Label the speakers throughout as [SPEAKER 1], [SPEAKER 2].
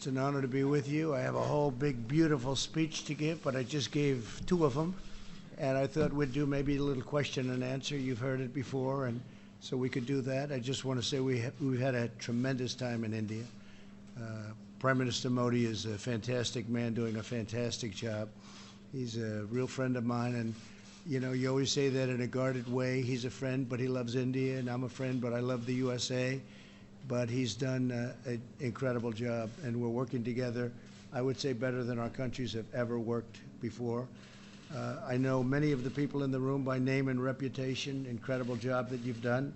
[SPEAKER 1] It's an honor to be with you. I have a whole big, beautiful speech to give, but I just gave two of them. And I thought we'd do maybe a little question and answer. You've heard it before, and so we could do that. I just want to say we've had a tremendous time in India. Prime Minister Modi is a fantastic man doing a fantastic job. He's a real friend of mine, and you know, you always say that in a guarded way. He's a friend, but he loves India, and I'm a friend, but I love the USA. But he's done an incredible job, and we're working together, I would say, better than our countries have ever worked before. I know many of the people in the room by name and reputation. Incredible job that you've done.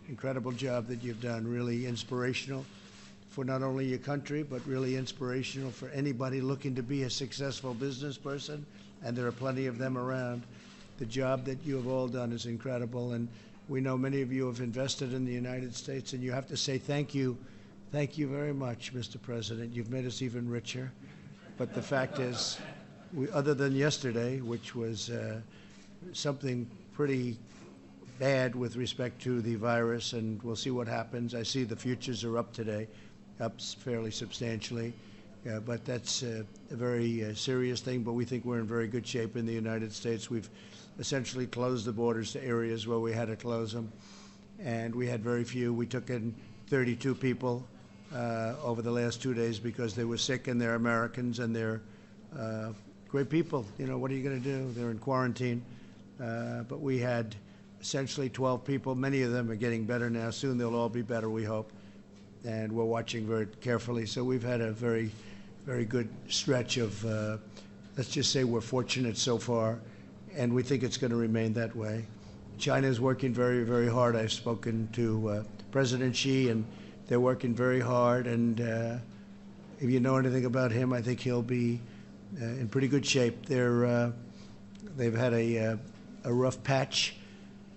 [SPEAKER 1] Incredible job that you've done. Really inspirational for not only your country, but really inspirational for anybody looking to be a successful business person, and there are plenty of them around. The job that you have all done is incredible, and we know many of you have invested in the United States, and you have to say thank you. Thank you very much, Mr. President. You've made us even richer. But the fact is, other than yesterday, which was something pretty bad with respect to the virus, and we'll see what happens. I see the futures are up today, up fairly substantially. But that's a very serious thing, but we think we're in very good shape in the United States. We've essentially closed the borders to areas where we had to close them, and we had very few. We took in 32 people over the last 2 days because they were sick, and they're Americans, and they're great people. You know, what are you going to do? They're in quarantine. But we had essentially 12 people. Many of them are getting better now. Soon they'll all be better, we hope, and we're watching very carefully. So we've had a very, very good stretch of, let's just say we're fortunate so far, and we think it's going to remain that way. China is working very, very hard. I've spoken to President Xi, and they're working very hard. And if you know anything about him, I think he'll be in pretty good shape. They've had a rough patch,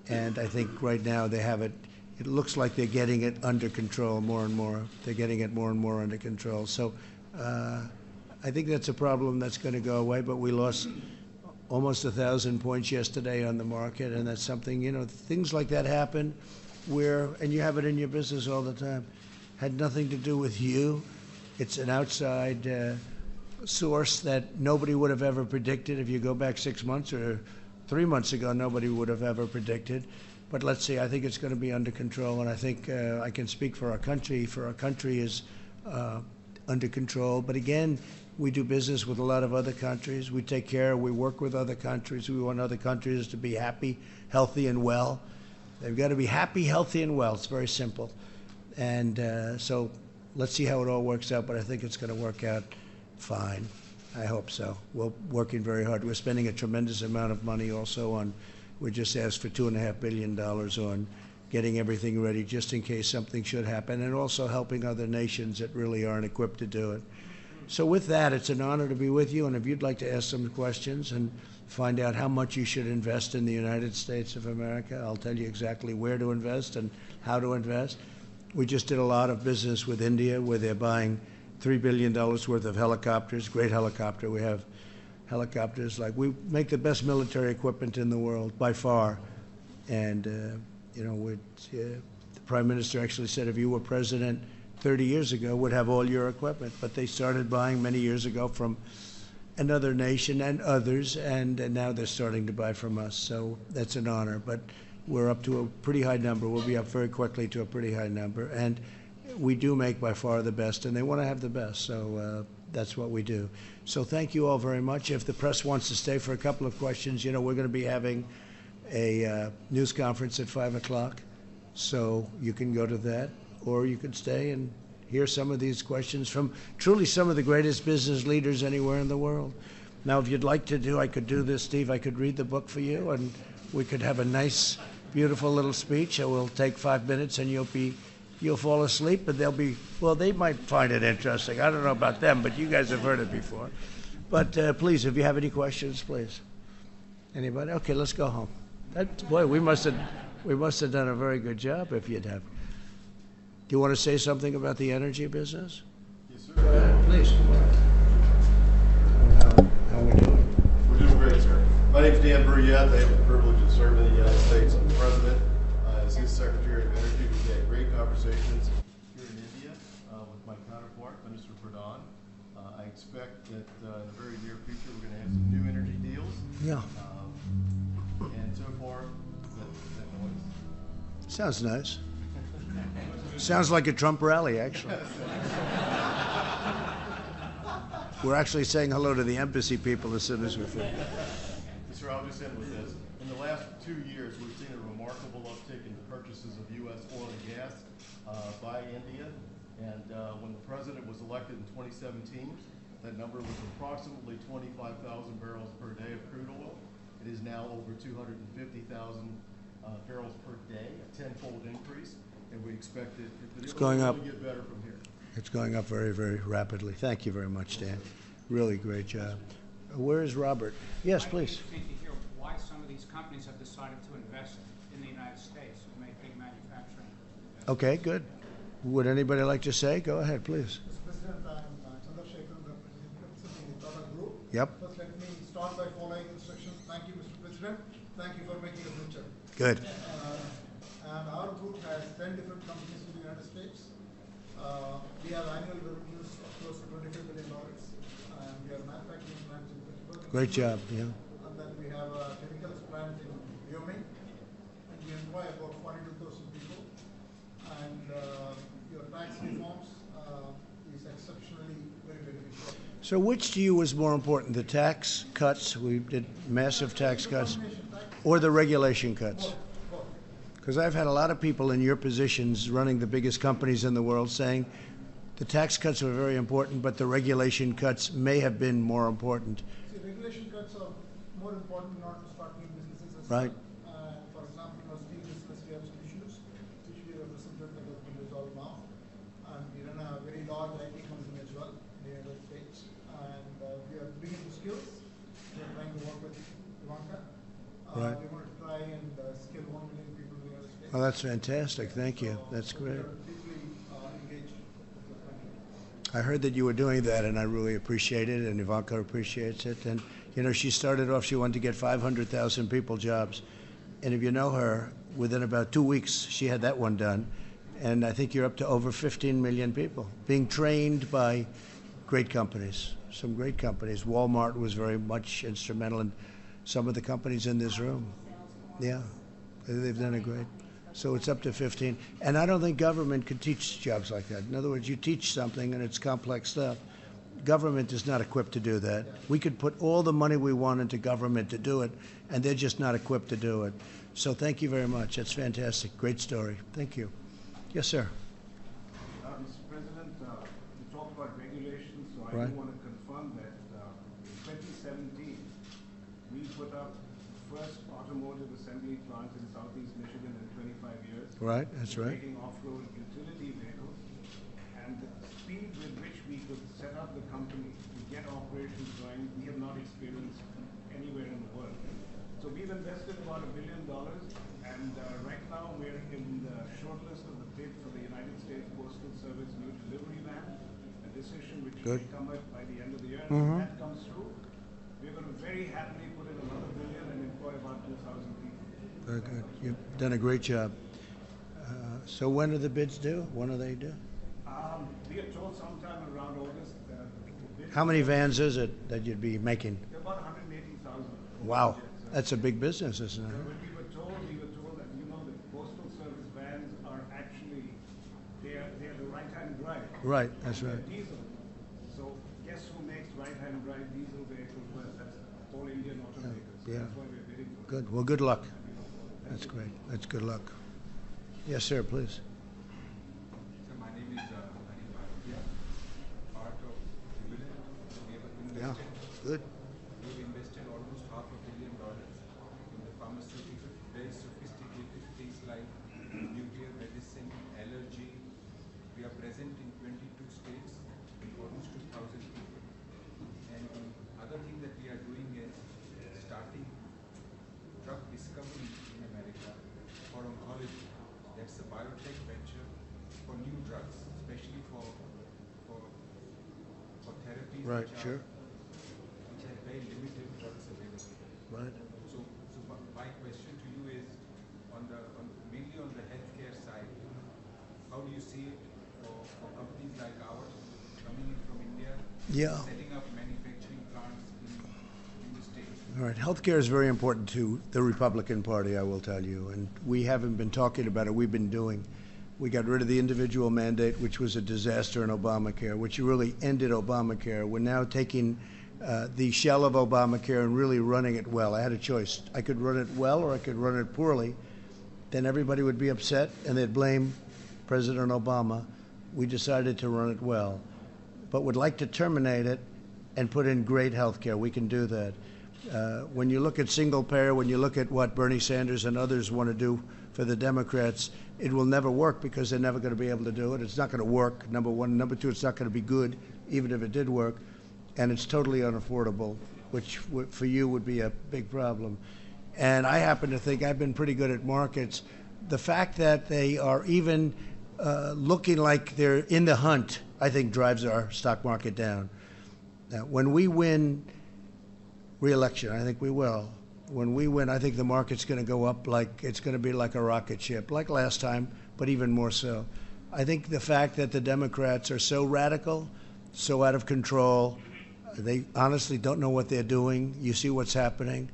[SPEAKER 1] and I think right now they have it. It looks like they're getting it under control more and more. They're getting it more and more under control. So I think that's a problem that's going to go away, but we lost almost 1,000 points yesterday on the market, and that's something, you know, things like that happen where, and you have it in your business all the time, had nothing to do with you. It's an outside source that nobody would have ever predicted. If you go back 6 months or 3 months ago, nobody would have ever predicted. But let's see, I think it's going to be under control, and I think I can speak for our country. For our country is under control. But again, we do business with a lot of other countries. We take care, we work with other countries. We want other countries to be happy, healthy, and well. They've got to be happy, healthy, and well. It's very simple. And so let's see how it all works out, but I think it's going to work out fine. I hope so. We're working very hard. We're spending a tremendous amount of money also on, we just asked for $2.5 billion on getting everything ready just in case something should happen, and also helping other nations that really aren't equipped to do it. So with that, it's an honor to be with you, and if you'd like to ask some questions and find out how much you should invest in the United States of America, I'll tell you exactly where to invest and how to invest. We just did a lot of business with India where they're buying $3 billion worth of helicopters, great helicopter. We have helicopters like, we make the best military equipment in the world by far. And, you know, the Prime Minister actually said if you were president 30 years ago, would have all your equipment. But they started buying many years ago from another nation and others, and now they're starting to buy from us. So that's an honor. But we're up to a pretty high number. We'll be up very quickly to a pretty high number. And we do make by far the best, and they want to have the best. So that's what we do. So thank you all very much. If the press wants to stay for a couple of questions, you know, we're going to be having a news conference at 5 o'clock. So you can go to that, or you could stay and hear some of these questions from truly some of the greatest business leaders anywhere in the world. Now, if you'd like to I could do this, Steve. I could read the book for you, and we could have a nice, beautiful little speech. It will take 5 minutes, and you'll fall asleep, but they might find it interesting. I don't know about them, but you guys have heard it before. But please, if you have any questions, please. Anybody? Okay, let's go home. Boy, we must have done a very good job if you'd have. Do you want to say something about the energy business?
[SPEAKER 2] Yes, sir.
[SPEAKER 1] Go ahead, please. How are we doing?
[SPEAKER 2] We're doing great, sir. My name is Dan Bruyette. I have the privilege of serving the United States. I'm the president. As his Secretary of Energy, we've had great conversations here in India with my counterpart. Walmart, Minister Pradhan. I expect that in the very near future we're going to have some new energy deals.
[SPEAKER 1] Yeah.
[SPEAKER 2] And so far, that noise.
[SPEAKER 1] Sounds nice. Sounds like a Trump rally, actually. We're actually saying hello to the embassy people as soon as we finish.
[SPEAKER 2] Sir, I'll just end with this. In the last 2 years, we've seen a remarkable uptick in the purchases of U.S. oil and gas by India. And when the president was elected in 2017, that number was approximately 25,000 barrels per day of crude oil. It is now over 250,000 barrels per day, a tenfold increase. And we expect it
[SPEAKER 1] It's going up.
[SPEAKER 2] to get better from here.
[SPEAKER 1] It's going up very, very rapidly. Thank you very much, Dan. Really great job. Where is Robert? Yes, please.
[SPEAKER 3] I'd be interested to hear why some of these companies have decided to invest in the United States and make big manufacturing investments.
[SPEAKER 1] Okay, good. Would anybody like to say? Go ahead, please.
[SPEAKER 4] Mr. President, I'm Chandrasekhar, representing the Tata Group.
[SPEAKER 1] Yep.
[SPEAKER 4] First, let me start by following instructions. Thank you, Mr. President. Thank you for making a picture.
[SPEAKER 1] Good.
[SPEAKER 4] And our group has 10 different companies in the United States. We have annual revenues of close to $25 billion. And we are manufacturing plants in Pittsburgh.
[SPEAKER 1] Great job. Yeah.
[SPEAKER 4] And then we have a chemicals plant in Wyoming. And we employ about 42,000 people. And your tax reforms is exceptionally very beneficial.
[SPEAKER 1] So which to you was more important, the tax cuts, we did massive tax cuts, or the regulation cuts? Because I've had a lot of people in your positions running the biggest companies in the world saying the tax cuts were very important, but the regulation cuts may have been more important.
[SPEAKER 4] See, regulation cuts are more important in order to start new businesses as
[SPEAKER 1] Right.
[SPEAKER 4] well. For example, in our steel business, we have some issues which we represented that have been resolved now. And we run a very large IT company as well in the United States. And we are bringing the skills. We are trying to work with Ivanka.
[SPEAKER 1] Right.
[SPEAKER 4] We want to try and skill 1 million people in the United States.
[SPEAKER 1] Well, that's fantastic. Thank you. That's
[SPEAKER 4] So
[SPEAKER 1] great.
[SPEAKER 4] we are deeply engaged with the country.
[SPEAKER 1] I heard that you were doing that, and I really appreciate it, and Ivanka appreciates it. And, you know, she started off, she wanted to get 500,000 people jobs. And if you know her, within about 2 weeks, she had that one done. And I think you're up to over 15 million people being trained by great companies, some great companies. Walmart was very much instrumental in some of the companies in this room. Yeah, they've done a great. So it's up to 15. And I don't think government could teach jobs like that. In other words, you teach something and it's complex stuff. Government is not equipped to do that. We could put all the money we want into government to do it, and they're just not equipped to do it. So thank you very much. That's fantastic. Great story. Thank you. Yes, sir.
[SPEAKER 5] Mr. President, you talked about regulations, so I
[SPEAKER 1] Right.
[SPEAKER 5] do want to confirm that in 2017, we put up the first automotive assembly plant in Southeast Michigan in 25 years.
[SPEAKER 1] Right, that's right.
[SPEAKER 5] Making off-road utility vehicles. And the speed with which we could set up the company to get operations going, we have not experienced anywhere in the world. So we've invested about $1 billion, and right now we're in the shortlist of the bid for the United States Postal Service new delivery van, a decision which
[SPEAKER 1] Good.
[SPEAKER 5] may come up by the end of the year.
[SPEAKER 1] Mhm.
[SPEAKER 5] If that comes through, we're going to very happily put in another $1 billion and employ about 2,000 people.
[SPEAKER 1] Very good. You've done a great job. So when are the bids due? When are they due?
[SPEAKER 5] We are told sometime around August. The bid
[SPEAKER 1] How many vans is it that you'd be making?
[SPEAKER 5] There are about 180,000.
[SPEAKER 1] Wow, that's a big business, isn't it?
[SPEAKER 5] When we were told that, you know, the Postal Service vans are actually, they're the right-hand drive.
[SPEAKER 1] Right, that's
[SPEAKER 5] They're
[SPEAKER 1] right.
[SPEAKER 5] diesel. So guess who makes right-hand drive diesel vehicles? Well, that's all Indian automakers. So
[SPEAKER 1] Yeah.
[SPEAKER 5] That's why we're bidding for it.
[SPEAKER 1] Good. Well, good luck. That's great. That's good luck. Yes, sir, please.
[SPEAKER 6] So my name is Anil Bhatia, part of Jubilant. We have
[SPEAKER 1] Yeah,
[SPEAKER 6] invested,
[SPEAKER 1] good.
[SPEAKER 6] we've invested almost $500 million in the pharmaceutical, very sophisticated things like nuclear medicine, allergy. We are present in 22 states, almost 2,000 people. And the other thing that we are doing is starting drug discovery in America for oncology. That's a biotech venture for new drugs, especially for therapies
[SPEAKER 1] Right, sure.
[SPEAKER 6] which have very limited drugs available.
[SPEAKER 1] Right.
[SPEAKER 6] So my question to you is mainly on the healthcare side, how do you see it for companies like ours?
[SPEAKER 1] Yeah.
[SPEAKER 6] setting up manufacturing plants in the state.
[SPEAKER 1] All right. Healthcare is very important to the Republican Party, I will tell you. And we haven't been talking about it. We've been doing. We got rid of the individual mandate, which was a disaster in Obamacare, which really ended Obamacare. We're now taking the shell of Obamacare and really running it well. I had a choice. I could run it well or I could run it poorly. Then everybody would be upset and they'd blame President Obama. We decided to run it well, but would like to terminate it and put in great health care. We can do that. When you look at single payer, when you look at what Bernie Sanders and others want to do for the Democrats, it will never work because they're never going to be able to do it. It's not going to work, number one. Number two, it's not going to be good, even if it did work. And it's totally unaffordable, which for you would be a big problem. And I happen to think I've been pretty good at markets. The fact that they are even looking like they're in the hunt, I think drives our stock market down. Now, when we win re-election, I think we will. When we win, I think the market's going to go up like it's going to be like a rocket ship, like last time, but even more so. I think the fact that the Democrats are so radical, so out of control, they honestly don't know what they're doing. You see what's happening.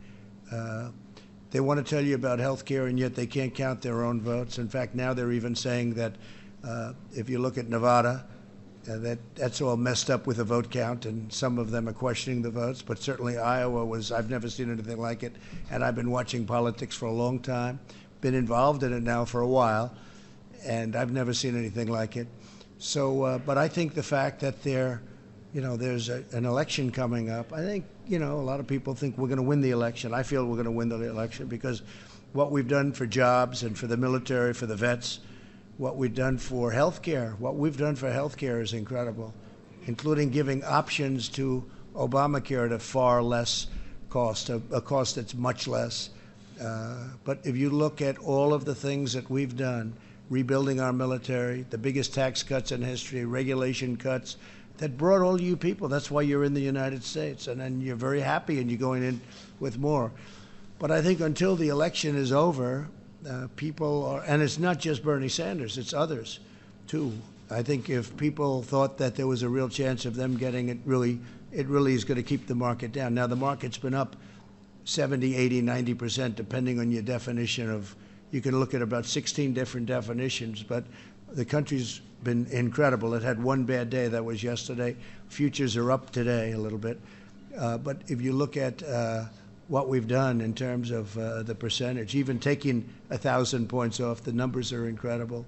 [SPEAKER 1] They want to tell you about health care, and yet they can't count their own votes. In fact, now they're even saying that if you look at Nevada, that's all messed up with the vote count, and some of them are questioning the votes. But certainly Iowa was, I've never seen anything like it, and I've been watching politics for a long time, been involved in it now for a while, and I've never seen anything like it. So, but I think the fact that there's an election coming up, I think, a lot of people think we're going to win the election. I feel we're going to win the election because what we've done for jobs and for the military, for the vets, what we've done for health care. What we've done for health care is incredible, including giving options to Obamacare at a far less cost, a cost that's much less. But if you look at all of the things that we've done, rebuilding our military, the biggest tax cuts in history, regulation cuts, that brought all you people. That's why you're in the United States. And then you're very happy and you're going in with more. But I think until the election is over, people are, and it's not just Bernie Sanders, it's others too. I think if people thought that there was a real chance of them getting it really is going to keep the market down. Now, the market's been up 70, 80, 90%, depending on your definition of, you can look at about 16 different definitions, but the country's been incredible. It had one bad day, that was yesterday. Futures are up today a little bit. But if you look at what we've done in terms of the percentage, even taking 1,000 points off, the numbers are incredible.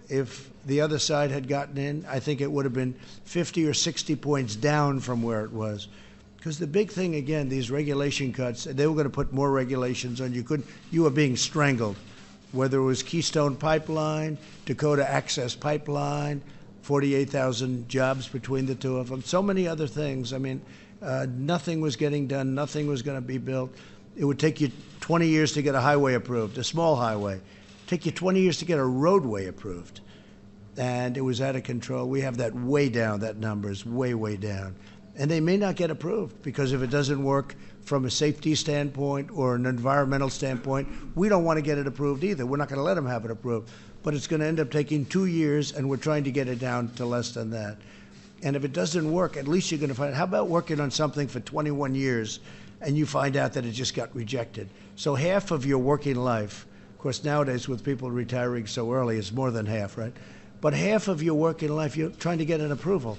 [SPEAKER 1] If the other side had gotten in, I think it would have been 50 or 60 points down from where it was. Because the big thing, again, these regulation cuts, they were going to put more regulations on. You were being strangled. Whether it was Keystone Pipeline, Dakota Access Pipeline, 48,000 jobs between the two of them, so many other things. I mean, nothing was getting done. Nothing was going to be built. It would take you 20 years to get a highway approved, a small highway. Take you 20 years to get a roadway approved. And it was out of control. We have that way down. That number is way, way down. And they may not get approved because if it doesn't work from a safety standpoint or an environmental standpoint, we don't want to get it approved either. We're not going to let them have it approved. But it's going to end up taking 2 years, and we're trying to get it down to less than that. And if it doesn't work, at least you're going to find out. How about working on something for 21 years and you find out that it just got rejected? So half of your working life, of course, nowadays with people retiring so early, it's more than half, right? But half of your working life, you're trying to get an approval.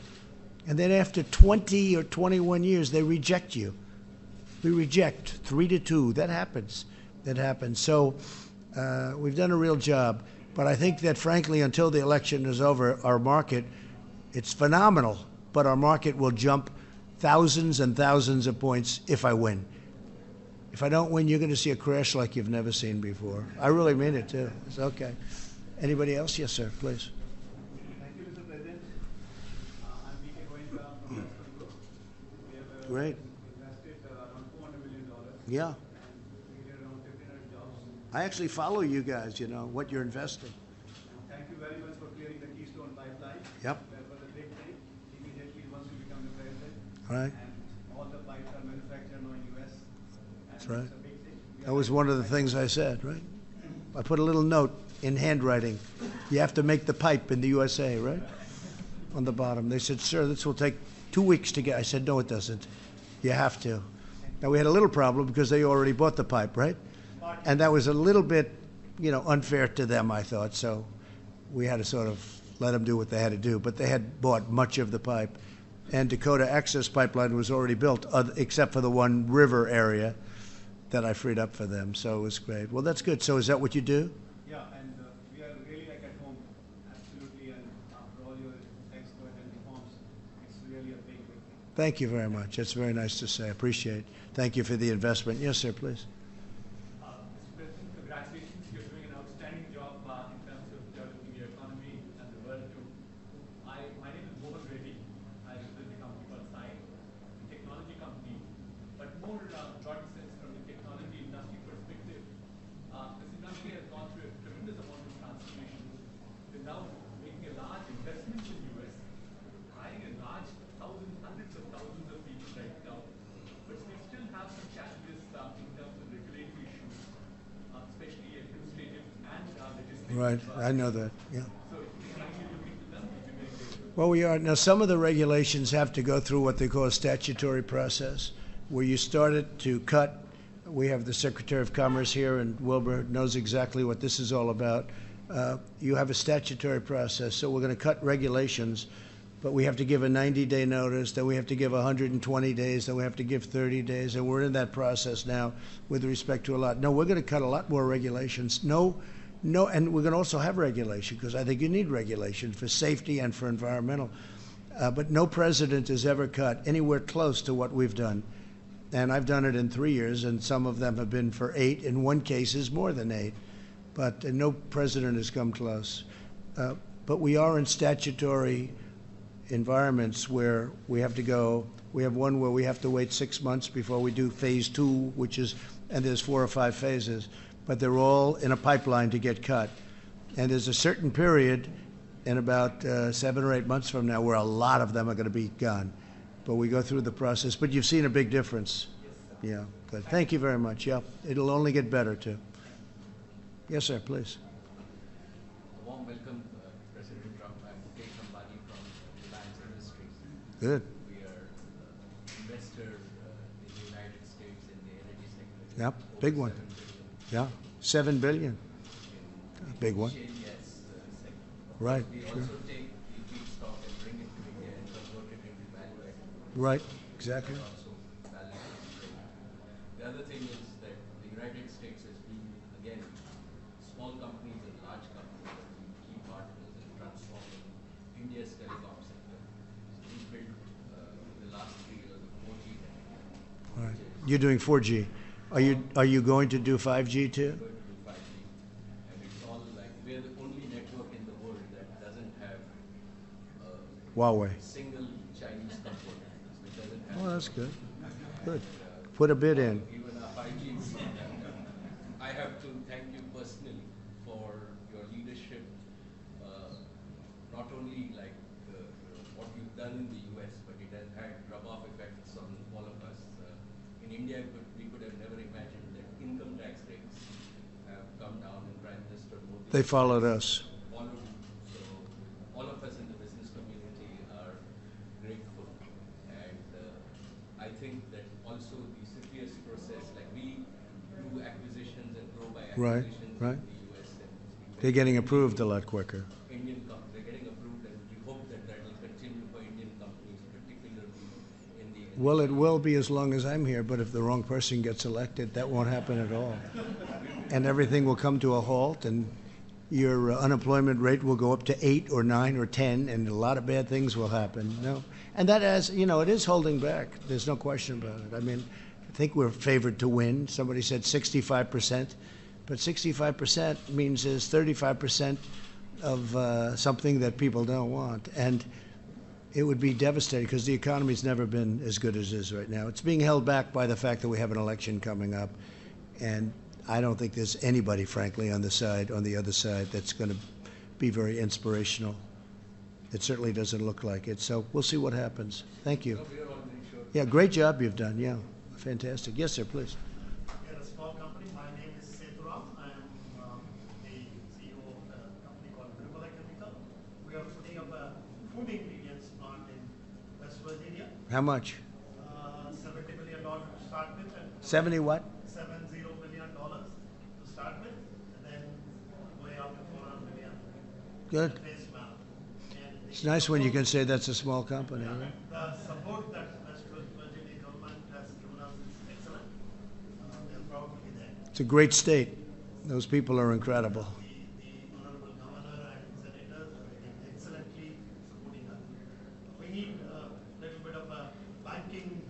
[SPEAKER 1] And then after 20 or 21 years, they reject you. We reject 3-2. That happens. That happens. So we've done a real job. But I think that, frankly, until the election is over, our market, it's phenomenal. But our market will jump thousands and thousands of points if I win. If I don't win, you're going to see a crash like you've never seen before. I really mean it, too. It's okay. Anybody else? Yes, sir, please.
[SPEAKER 4] Thank you, Mr. President. I'm P.K. Goenka from Western Group. We have
[SPEAKER 1] Great.
[SPEAKER 4] invested around $400 million.
[SPEAKER 1] Yeah.
[SPEAKER 4] And we did around 1,500 jobs.
[SPEAKER 1] I actually follow you guys, what you're investing.
[SPEAKER 4] And thank you very much for clearing the Keystone Pipeline.
[SPEAKER 1] Yep.
[SPEAKER 4] That was a big thing. Immediately once you become the president.
[SPEAKER 1] All right.
[SPEAKER 4] And all the pipes are manufactured now in U.S.
[SPEAKER 1] That's right.
[SPEAKER 4] It's a big thing.
[SPEAKER 1] That was one of the things I said, right? I put a little note in handwriting. You have to make the pipe in the USA, right? on the bottom. They said, sir, this will take 2 weeks to get. I said, no, it doesn't. You have to. Now, we had a little problem because they already bought the pipe, right? And that was a little bit, unfair to them, I thought. So we had to sort of let them do what they had to do. But they had bought much of the pipe. And Dakota Access Pipeline was already built, except for the one river area that I freed up for them. So it was great. Well, that's good. So is that what you do?
[SPEAKER 5] Yeah, and we are really like at home, absolutely, and for all your expert and reforms, it's really a big thing.
[SPEAKER 1] Thank you very much. That's very nice to say. I appreciate it. Thank you for the investment. Yes, sir, please.
[SPEAKER 7] Mr. President, congratulations. You're doing an outstanding job in terms of developing your economy and the world too. My name is Mohan Reddy. I represent a company called Sai, a technology company, but more broad sense from the technology industry perspective. This industry has gone through a tremendous amount of transformation. We're now making a large investment in the U.S., hiring a large hundreds of thousands of people right now, but we still have some challenges in terms of regulatory issues, especially administrative and legislative.
[SPEAKER 1] Right. I know that. Yeah.
[SPEAKER 7] So if you can actually look into them, we'd be very grateful.
[SPEAKER 1] Well, we are. Now, some of the regulations have to go through what they call a statutory process, where you started to cut. We have the Secretary of Commerce here, and Wilbur knows exactly what this is all about. You have a statutory process, so we're going to cut regulations, but we have to give a 90-day notice, then we have to give 120 days, then we have to give 30 days, and we're in that process now with respect to a lot. No, we're going to cut a lot more regulations. No, and we're going to also have regulation, because I think you need regulation for safety and for environmental. But no president has ever cut anywhere close to what we've done. And I've done it in 3 years, and some of them have been for 8. In one case, is more than 8. But no president has come close. But we are in statutory environments where we have to go. We have one where we have to wait 6 months before we do phase 2, and there's 4 or 5 phases, but they're all in a pipeline to get cut. And there's a certain period in about 7 or 8 months from now where a lot of them are going to be gone. But we go through the process. But you've seen a big difference. Yeah, good. Thank you very much. Yeah, it'll only get better, too. Yes, sir, please.
[SPEAKER 8] A warm welcome, President Trump. I'm Mukesh Ambani from Reliance Industries.
[SPEAKER 1] Good.
[SPEAKER 8] We are investor in the United States in the energy sector.
[SPEAKER 1] Yep,
[SPEAKER 8] Over
[SPEAKER 1] big one.
[SPEAKER 8] 7 billion
[SPEAKER 1] Yeah, $7 billion.
[SPEAKER 8] in
[SPEAKER 1] Big one.
[SPEAKER 8] shale gas sector.
[SPEAKER 1] Right.
[SPEAKER 8] We
[SPEAKER 1] Sure.
[SPEAKER 8] also take the feedstock and bring it to India and convert it into value added.
[SPEAKER 1] Right. Exactly.
[SPEAKER 8] And also balance trade. The other thing is that the United States has been, again, small companies and large companies have been key partners in transforming India's telecom sector. So we built in the last 3 years a 4G network.
[SPEAKER 1] Right. You're doing 4G. Are you going to do 5G too?
[SPEAKER 8] We're going to do 5G. And it's all like, we're the only network in the world that doesn't have a
[SPEAKER 1] Huawei.
[SPEAKER 8] single Chinese component, which doesn't have.
[SPEAKER 1] Oh, that's good. Good. Put a bid in.
[SPEAKER 8] Even our 5G. I have to thank you personally for your leadership, not only like what you've done in the U.S., but it has had rub-off effects on all of us. In India, we could have never imagined that income tax rates have come down, and Prime Minister Modi.
[SPEAKER 1] They followed us.
[SPEAKER 8] Followed you. So all of us in the business community are grateful, and I think that also the CFIUS process, like we do acquisitions and grow by
[SPEAKER 1] Right,
[SPEAKER 8] acquisitions
[SPEAKER 1] right.
[SPEAKER 8] in the U.S. and it's been
[SPEAKER 1] They're
[SPEAKER 8] very
[SPEAKER 1] getting approved a lot quicker.
[SPEAKER 8] they're getting approved, and we hope that that will continue for Indian companies, particularly in the.
[SPEAKER 1] Well, it will be as long as I'm here, but if the wrong person gets elected, that won't happen at all. And everything will come to a halt, and your unemployment rate will go up to 8 or 9 or 10, and a lot of bad things will happen. No, and that it is holding back. There's no question about it. I mean, I think we're favored to win. Somebody said 65%, but 65% means there's 35% of something that people don't want, and it would be devastating because the economy's never been as good as it is right now. It's being held back by the fact that we have an election coming up, and I don't think there's anybody, frankly, on the other side, that's going to be very inspirational. It certainly doesn't look like it. So we'll see what happens. Thank you.
[SPEAKER 8] We are all very sure.
[SPEAKER 1] Yeah, great job you've done. Yeah, fantastic. Yes, sir, please.
[SPEAKER 9] We are a small company. My name is Sethuram. I am the CEO of a company called Virbala Chemical. We are putting up a food ingredient
[SPEAKER 1] How much?
[SPEAKER 9] $70 million to start with, and
[SPEAKER 1] 70 what?
[SPEAKER 9] $70 million to start with, and then going up to $400 million.
[SPEAKER 1] Good.
[SPEAKER 9] Face value. And the
[SPEAKER 1] It's nice when you can
[SPEAKER 9] support-
[SPEAKER 1] say that's a small company, right?
[SPEAKER 9] The support that West Virginia government has given us is excellent. We are proud to be there.
[SPEAKER 1] It's a great state. Those people are incredible.
[SPEAKER 9] The honorable governor and senators have been excellently supporting us. We need a little bit of a banking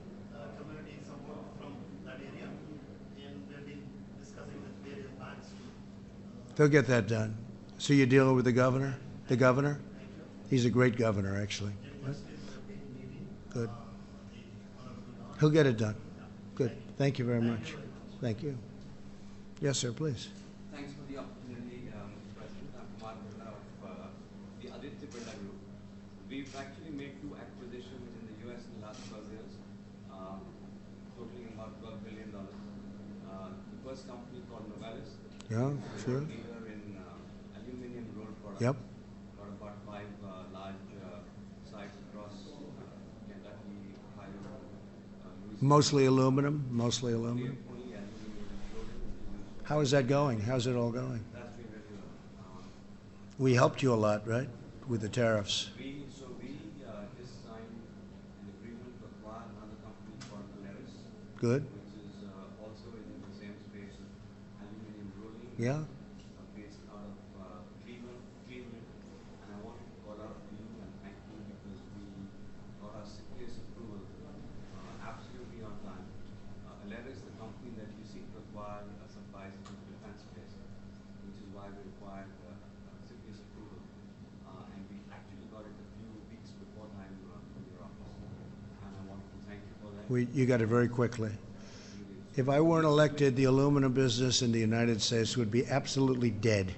[SPEAKER 9] community support from that area, and we've been discussing with various banks to.
[SPEAKER 1] They'll get that done. So you're dealing with the governor? The governor? He's a great governor, actually. Good. He'll get it done. Good. Thank you very much. Thank you. Yes, sir, please.
[SPEAKER 10] Thanks for the opportunity, Mr. President. I'm Kumar Birla of the Aditya Birla Group. We've actually made 2 acquisitions in the U.S. in the last 12 years, totaling about $12 billion. The first company called Novelis,
[SPEAKER 1] Yeah, sure.
[SPEAKER 10] leader in aluminum rolled products.
[SPEAKER 1] Yep.
[SPEAKER 10] Got about 5 large sites across Kentucky, Ohio, Louisiana.
[SPEAKER 1] Mostly aluminum, mostly aluminum.
[SPEAKER 10] Only aluminum floating.
[SPEAKER 1] How is that going? How's it all going?
[SPEAKER 10] That's doing very well.
[SPEAKER 1] We helped you a lot, right, with the tariffs?
[SPEAKER 10] We just signed an agreement to acquire another company called Polaris,
[SPEAKER 1] Good.
[SPEAKER 10] which is also in the same space of aluminum rolling.
[SPEAKER 1] Yeah.
[SPEAKER 10] Based out of Cleveland. And I wanted to call out to you and thank you because we got our CPS approval absolutely on time. Polaris, the company that you seek to acquire, supplies into the defense space, which is why we required CPS approval. And we actually got it a few weeks before time from your office. And I wanted to thank you for that.
[SPEAKER 1] You got it very quickly. If I weren't elected, the aluminum business in the United States would be absolutely dead.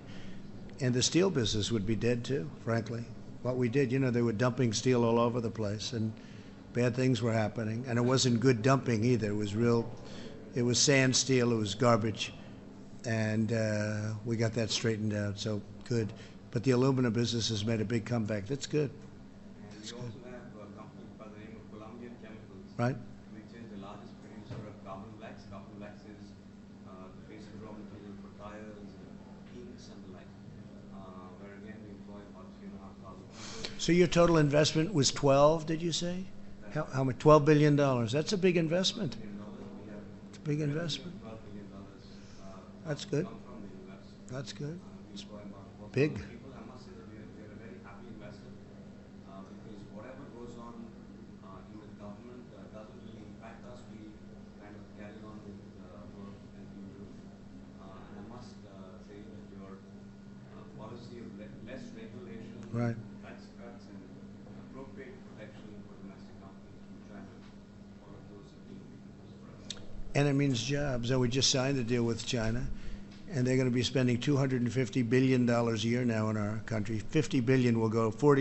[SPEAKER 1] And the steel business would be dead too, frankly. What we did, they were dumping steel all over the place and bad things were happening. And it wasn't good dumping either. It was sand steel, it was garbage. And we got that straightened out, so good. But the aluminum business has made a big comeback. That's good.
[SPEAKER 10] And we also have a company by the name of Colombian Chemicals,
[SPEAKER 1] Right?
[SPEAKER 10] which is the largest producer of carbon blacks. Carbon blacks is the basic raw material for tires, inks, and the like. Where again we employ about 3,500 people.
[SPEAKER 1] So your total investment was 12, did you say? How much? $12 billion. That's a big investment. It's a big investment.
[SPEAKER 10] $12 billion.
[SPEAKER 1] That's good.
[SPEAKER 10] Come from the U.S.
[SPEAKER 1] That's good.
[SPEAKER 10] We employ about 4,000
[SPEAKER 1] Big.
[SPEAKER 10] people. I must say that we are a very happy investor because whatever goes on in the government doesn't really impact us. We kind of carry on with work as usual. And I must say that your policy of less regulation,
[SPEAKER 1] Right.
[SPEAKER 10] tax cuts, and appropriate protection for domestic companies from China, all of those have been big news for us.
[SPEAKER 1] And it means jobs. So we just signed a deal with China, and they're going to be spending $250 billion a year now in our country. 40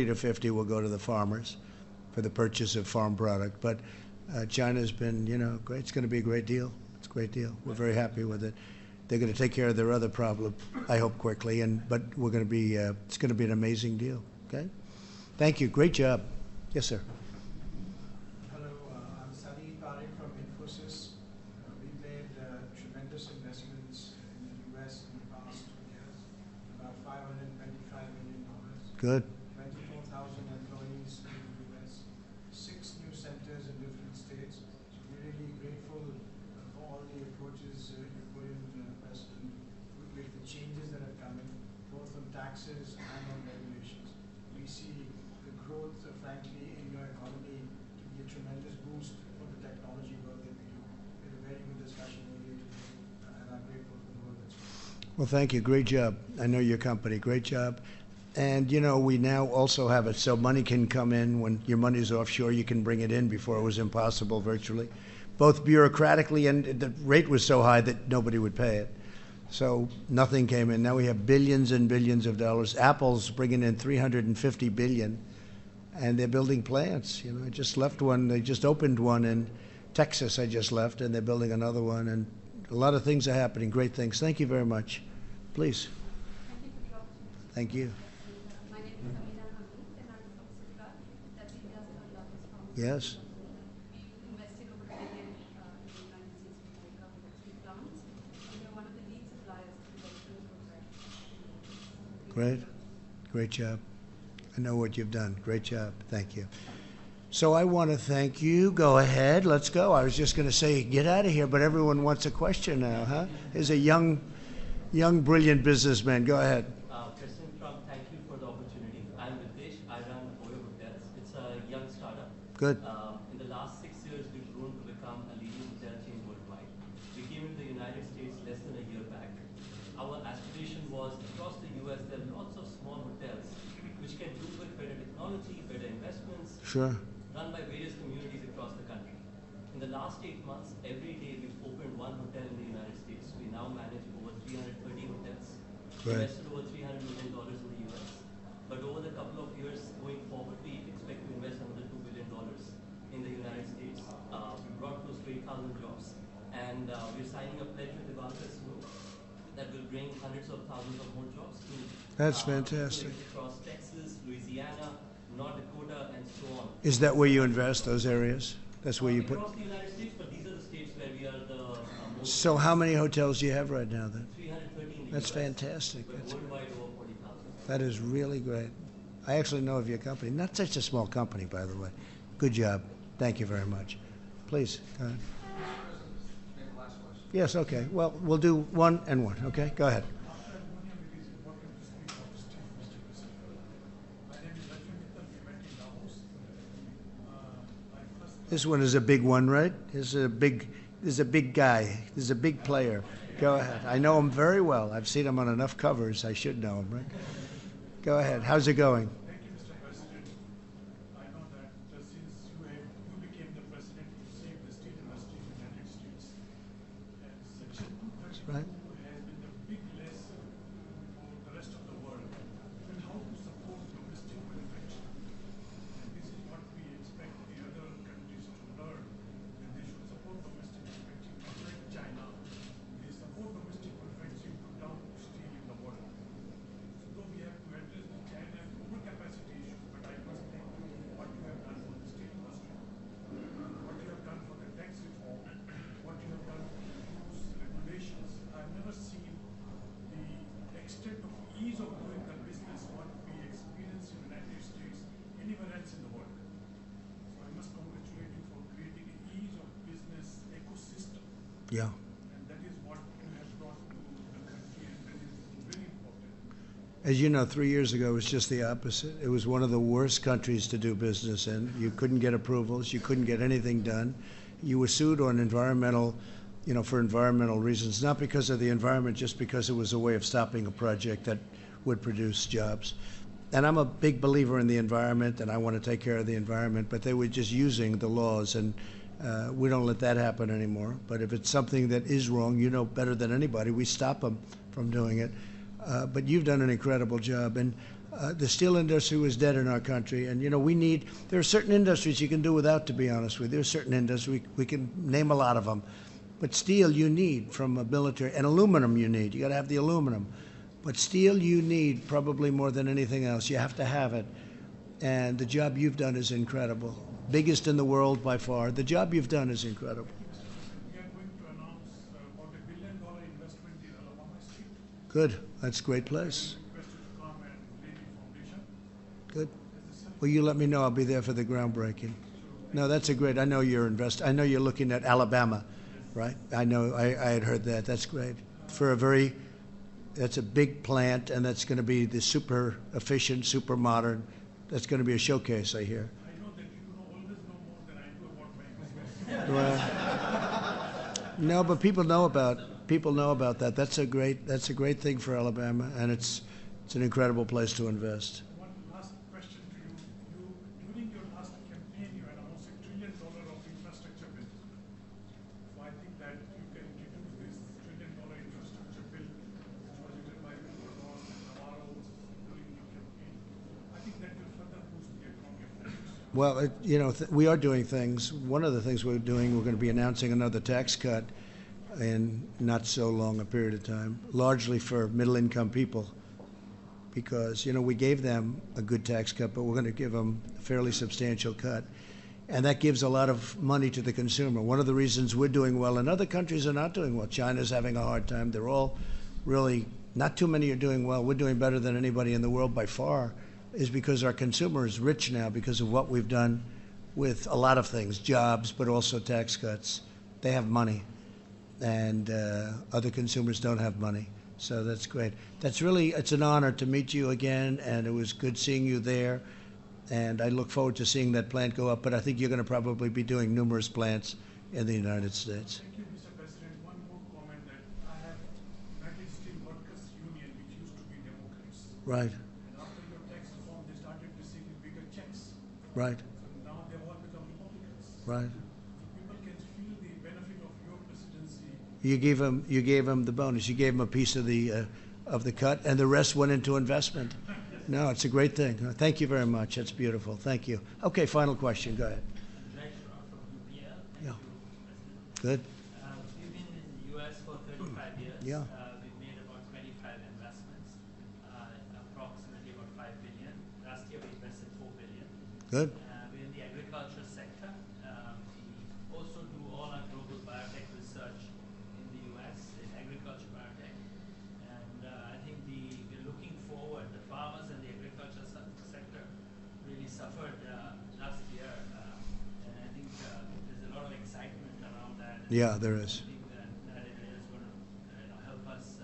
[SPEAKER 1] to 50 will go to the farmers for the purchase of farm product. But China's been, great. It's going to be a great deal. It's a great deal. We're very happy with it. They're going to take care of their other problem, I hope, quickly. But we're going to be, it's going to be an amazing deal. Okay? Thank you. Great job. Yes, sir.
[SPEAKER 11] Hello, I'm Sadi Parekh from Infosys. We've made tremendous investments in the U.S. in the past 2 years, about $525 million.
[SPEAKER 1] Good.
[SPEAKER 11] 24,000 employees in the U.S., 6 new centers in different states. So we're really grateful for all the approaches you put in, President, with the changes that have come in, both on taxes and on regulations. We see the growth, frankly, in your economy to be a tremendous boost for the technology work that we do. We had a very good discussion earlier today, and I'm grateful for the work that's going on.
[SPEAKER 1] Well, thank you. Great job. I know your company. Great job. And, we now also have it so money can come in. When your money's offshore, you can bring it in. Before it was impossible virtually, both bureaucratically, and the rate was so high that nobody would pay it. So nothing came in. Now we have billions and billions of dollars. Apple's bringing in $350 billion, and they're building plants. I just left one. They just opened one in Texas. I just left, and they're building another one. And a lot of things are happening. Great things. Thank you very much. Please.
[SPEAKER 12] Thank you for the opportunity.
[SPEAKER 1] Thank you.
[SPEAKER 12] My name is Amina Hamid, and I'm from Stuttgart. That's India's third largest pharmaceutical
[SPEAKER 1] Yes.
[SPEAKER 12] company.
[SPEAKER 1] Great. Great job. I know what you've done. Great job. Thank you. So I want to thank you. Go ahead. Let's go. I was just going to say, get out of here, but everyone wants a question now, huh? Here's a young, brilliant businessman. Go ahead.
[SPEAKER 13] President Trump, thank you for the opportunity. I'm Ritesh. I run Oyo Hotels. It's a young startup.
[SPEAKER 1] Good.
[SPEAKER 13] In the last 6 years, we've grown to become a leading hotel chain worldwide. We came into the United States less than a year back. Our aspiration was across the U.S. there are lots of small hotels which can do with better technology, better investments,
[SPEAKER 1] Sure.
[SPEAKER 13] run by various communities across the country. In the last 8 months, every day we've opened one hotel in the United States. We now manage over 330 hotels,
[SPEAKER 1] Right.
[SPEAKER 13] invested over $300 million in the US. But over the couple of years going forward, we expect to invest another $2 billion in the United States. We brought close to 8,000 jobs. And we're signing a pledge with Ivanka soon that will bring hundreds of thousands of more jobs to
[SPEAKER 1] That's fantastic.
[SPEAKER 13] across Texas, Louisiana, North Dakota, and so on.
[SPEAKER 1] Is that where you invest, those areas? That's where you put.
[SPEAKER 13] Across the United States, but these are the states where we are the most.
[SPEAKER 1] So how many hotels do you have right now then?
[SPEAKER 13] 330 in the
[SPEAKER 1] That's
[SPEAKER 13] US,
[SPEAKER 1] fantastic.
[SPEAKER 13] but
[SPEAKER 1] That's,
[SPEAKER 13] worldwide over 40,000.
[SPEAKER 1] that is really great. I actually know of your company. Not such a small company, by the way. Good job. Thank you very much. Please, go ahead. Yes, okay. Well, we'll do one and one, okay? Go ahead. This one is a big one, right? This is a big guy. This is a big player. Go ahead. I know him very well. I've seen him on enough covers. I should know him, right? Go ahead. How's it going?
[SPEAKER 11] Thank you, Mr. President. I know that since you became the president, you saved the steel industry in the United States. And Section 232
[SPEAKER 1] Right.
[SPEAKER 11] has been the big lesson for the rest of the world and how to support domestic manufacturing. And this is what we expect the other countries to learn, that they should support domestic manufacturing. Like China, they support domestic manufacturing to dump steel in the world. So though we have to address the China overcapacity issue, but I must thank you for what you have done for the steel industry, what you have done for the tax reform, what you have done for the rules, regulations. I've never seen the extent of ease of doing the business what we experience in the United States anywhere else in the world. So I must congratulate you for creating an ease of business ecosystem.
[SPEAKER 1] Yeah.
[SPEAKER 11] And that is what you have brought to the country, and that is very important.
[SPEAKER 1] As you know, 3 years ago, it was just the opposite. It was one of the worst countries to do business in. You couldn't get approvals. You couldn't get anything done. You were sued on environmental, for environmental reasons, not because of the environment, just because it was a way of stopping a project that would produce jobs. And I'm a big believer in the environment, and I want to take care of the environment, but they were just using the laws, and we don't let that happen anymore. But if it's something that is wrong, you know better than anybody, we stop them from doing it. But you've done an incredible job. And the steel industry was dead in our country. And, there are certain industries you can do without, to be honest with you. There are certain industries, we can name a lot of them. But steel you need from a military, and aluminum you need. You got to have the aluminum. But steel you need probably more than anything else. You have to have it. And the job you've done is incredible. Biggest in the world by far. The job you've done is incredible.
[SPEAKER 11] We are going to announce about $1 billion investment in Alabama Street.
[SPEAKER 1] Good. That's a great place.
[SPEAKER 11] Request you to come and lay the foundation.
[SPEAKER 1] Good. Well, you let me know. I'll be there for the groundbreaking. No, that's a great. I know you're I know you're looking at Alabama, right? I know. I had heard that. That's great. That's a big plant, and that's going to be the super efficient, super modern. That's going to be a showcase, I hear.
[SPEAKER 11] I know that you always know more than I do about my business.
[SPEAKER 1] Well, no, but people know about that. That's a great thing for Alabama, and it's an incredible place to invest.
[SPEAKER 11] One last question to you. During your last campaign, you announced $1 trillion of infrastructure bill. So I think that you can introduce this $1 trillion infrastructure bill, which was written by Mr. Ross and Navarro during your campaign. I think that will further boost the economy of Texas.
[SPEAKER 1] Well, we are doing things. One of the things we're doing, we're going to be announcing another tax cut in not so long a period of time, largely for middle-income people, because, we gave them a good tax cut, but we're going to give them a fairly substantial cut. And that gives a lot of money to the consumer. One of the reasons we're doing well and other countries are not doing well. China's having a hard time. They're all really not too many are doing well. We're doing better than anybody in the world by far, is because our consumer is rich now because of what we've done with a lot of things, jobs, but also tax cuts. They have money, and other consumers don't have money. So that's great. It's an honor to meet you again, and it was good seeing you there. And I look forward to seeing that plant go up, but I think you're going to probably be doing numerous plants in the United States.
[SPEAKER 11] Thank you, Mr. President. One more comment that I have United Steel Workers Union, which used to be Democrats.
[SPEAKER 1] Right.
[SPEAKER 11] And after your tax reform, they started receiving bigger checks.
[SPEAKER 1] Right.
[SPEAKER 11] So now they've all become Republicans.
[SPEAKER 1] Right.
[SPEAKER 11] So people can feel the benefit of your presidency.
[SPEAKER 1] You gave him the bonus. You gave him a piece of the cut, and the rest went into investment. No, it's a great thing. Thank you very much. That's beautiful. Thank you. Okay, final question. Go ahead. Yeah. Good.
[SPEAKER 14] We've been in the U.S. for 35 years.
[SPEAKER 1] Yeah.
[SPEAKER 14] We've made about 25 investments, approximately about $5 billion. Last year we invested $4 billion.
[SPEAKER 1] Good.
[SPEAKER 14] We're in the agriculture sector. We also do all our global biotech research in the U.S. in agriculture biotech. And I think we're looking forward. The farmers and the agriculture sector really suffered last year. And I think there's a lot of excitement around that.
[SPEAKER 1] Yeah, there is.
[SPEAKER 14] I think that area is going to help us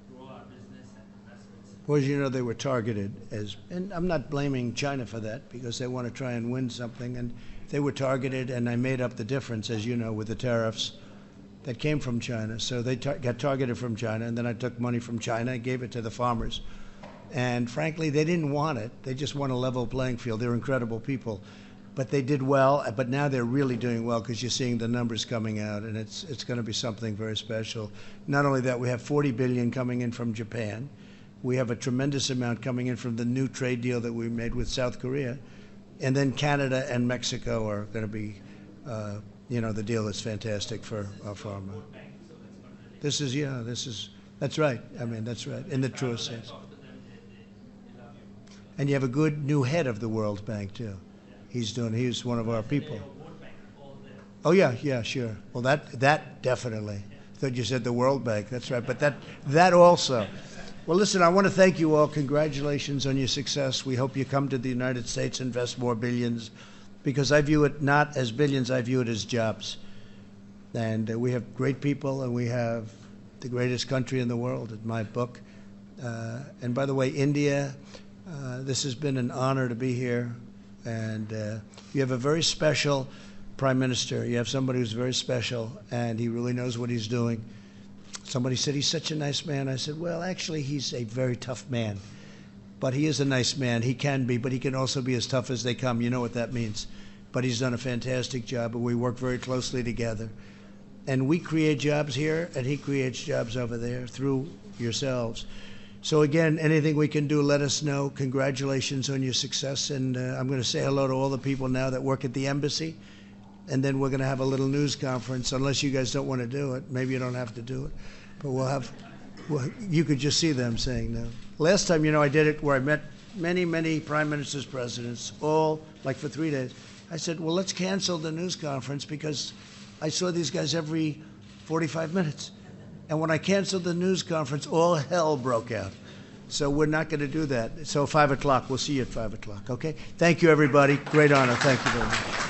[SPEAKER 14] grow our business and investments.
[SPEAKER 1] Well, as you know, they were targeted and I'm not blaming China for that because they want to try and win something, and they were targeted, and I made up the difference, as you know, with the tariffs that came from China. So they got targeted from China, and then I took money from China and gave it to the farmers. And frankly, they didn't want it. They just want a level playing field. They're incredible people. But they did well, but now they're really doing well because you're seeing the numbers coming out, and it's going to be something very special. Not only that, we have $40 billion coming in from Japan. We have a tremendous amount coming in from the new trade deal that we made with South Korea. And then Canada and Mexico are going to be, the deal is fantastic for our farmer. That's right. I mean, that's right, in the truest sense. And you have a good new head of the World Bank, too. He's one of our people. Oh, yeah, sure. Well, that definitely. I thought you said the World Bank. That's right. But that also. Well, listen, I want to thank you all. Congratulations on your success. We hope you come to the United States, invest more billions, because I view it not as billions, I view it as jobs. And we have great people, and we have the greatest country in the world, in my book. And by the way, India, this has been an honor to be here. And you have a very special prime minister. You have somebody who's very special, and he really knows what he's doing. Somebody said, he's such a nice man. I said, well, actually, he's a very tough man. But he is a nice man. He can be, but he can also be as tough as they come. You know what that means. But he's done a fantastic job, and we work very closely together. And we create jobs here, and he creates jobs over there through yourselves. So again, anything we can do, let us know. Congratulations on your success. And I'm going to say hello to all the people now that work at the embassy. And then we're going to have a little news conference, unless you guys don't want to do it. Maybe you don't have to do it. But you could just see them saying no. Last time, I did it where I met many, many prime ministers, presidents, all like for 3 days. I said, well, let's cancel the news conference because I saw these guys every 45 minutes. And when I canceled the news conference, all hell broke out. So we're not going to do that. So 5 o'clock, we'll see you at 5 o'clock, okay? Thank you, everybody. Great honor. Thank you very much.